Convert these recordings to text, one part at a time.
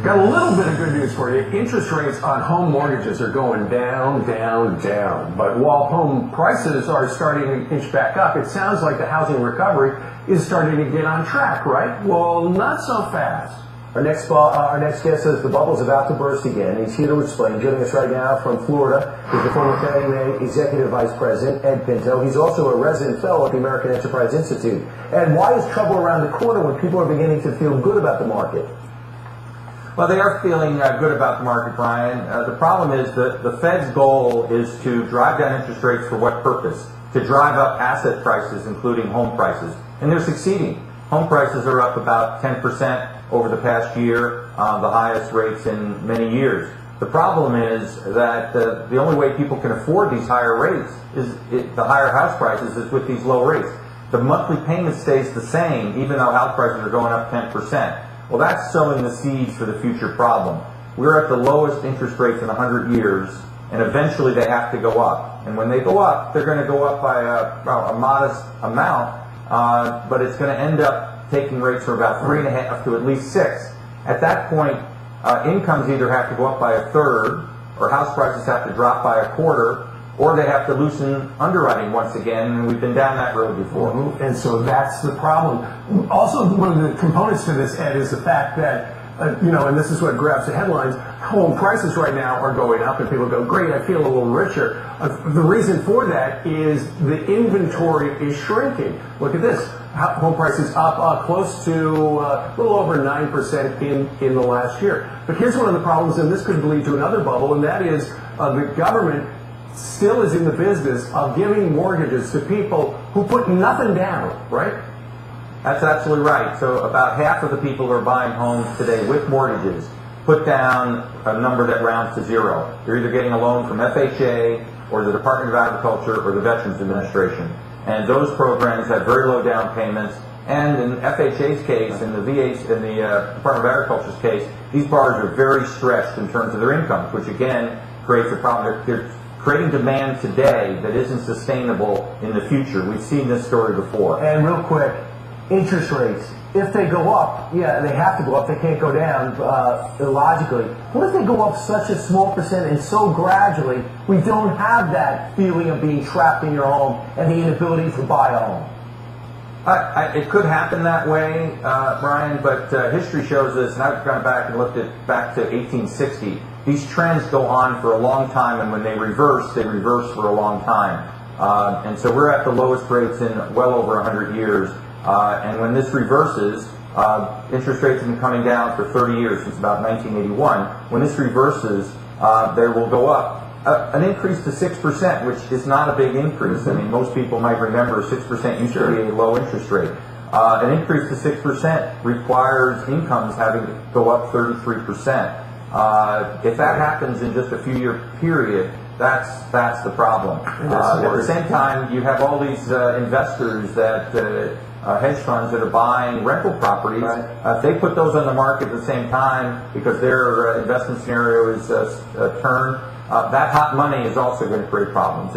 Got a little bit of good news for you. Interest rates on home mortgages are going down, down, down. But while home prices are starting to inch back up, it sounds like the housing recovery is starting to get on track, right? Well, not so fast. Our next guest says the bubble's about to burst again. He's here to explain. Joining us right now from Florida is the former Fannie Mae Executive Vice President, Ed Pinto. He's also a resident fellow at the American Enterprise Institute. And why is trouble around the corner when people are beginning to feel good about the market? Well, they are feeling good about the market, Brian. The problem is that the Fed's goal is to drive down interest rates for what purpose? To drive up asset prices, including home prices. And they're succeeding. Home prices are up about 10% over the past year, the highest rates in many years. The problem is that the only way people can afford these higher rates the higher house prices is with these low rates. The monthly payment stays the same even though house prices are going up 10%. Well, that's sowing the seeds for the future problem. We're at the lowest interest rates in 100 years, and eventually they have to go up. And when they go up, they're going to go up by a modest amount, but it's going to end up taking rates from about 3.5 to at least 6. At that point, incomes either have to go up by a third, or house prices have to drop by a quarter, or they have to loosen underwriting once again, and we've been down that road before. Mm-hmm. And so that's the problem. Also, one of the components to this, Ed, is the fact that, and this is what grabs the headlines, home prices right now are going up, and people go, great, I feel a little richer. The reason for that is the inventory is shrinking. Look at this. Home prices up close to a little over 9% in the last year. But here's one of the problems, and this could lead to another bubble, and that is the government still is in the business of giving mortgages to people who put nothing down, right? That's absolutely right. So about half of the people who are buying homes today with mortgages put down a number that rounds to zero. They're either getting a loan from FHA or the Department of Agriculture or the Veterans Administration. And those programs have very low down payments. And in FHA's case, in the VA's, in the Department of Agriculture's case, these borrowers are very stretched in terms of their incomes, which again creates a problem. They're creating demand today that isn't sustainable in the future. We've seen this story before. And real quick, interest rates. If they go up, yeah, they have to go up. They can't go down illogically. What if they go up such a small percent and so gradually we don't have that feeling of being trapped in your home and the inability to buy a home? It could happen that way, Brian, but history shows us, and I've gone back and looked at back to 1860. These trends go on for a long time, and when they reverse for a long time. And so we're at the lowest rates in well over 100 years. And when this reverses, interest rates have been coming down for 30 years, since about 1981. When this reverses, they will go up. An increase to 6%, which is not a big increase. I mean, most people might remember 6% used to be a low interest rate. An increase to 6% requires incomes having to go up 33%. If that happens in just a few-year period, that's the problem. At the same time, you have all these investors that hedge funds that are buying rental properties. If they put those on the market at the same time because their investment scenario is turned, that hot money is also going to create problems.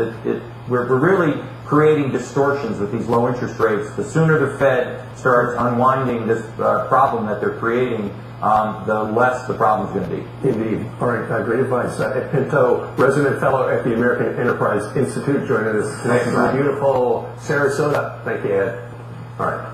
We're really creating distortions with these low interest rates. The sooner the Fed starts unwinding this problem that they're creating, the less the problem is going to be. Indeed. All right, great advice. Ed Pinto, resident fellow at the American Enterprise Institute, joining us tonight from beautiful Sarasota. Thank you, Ed. All right.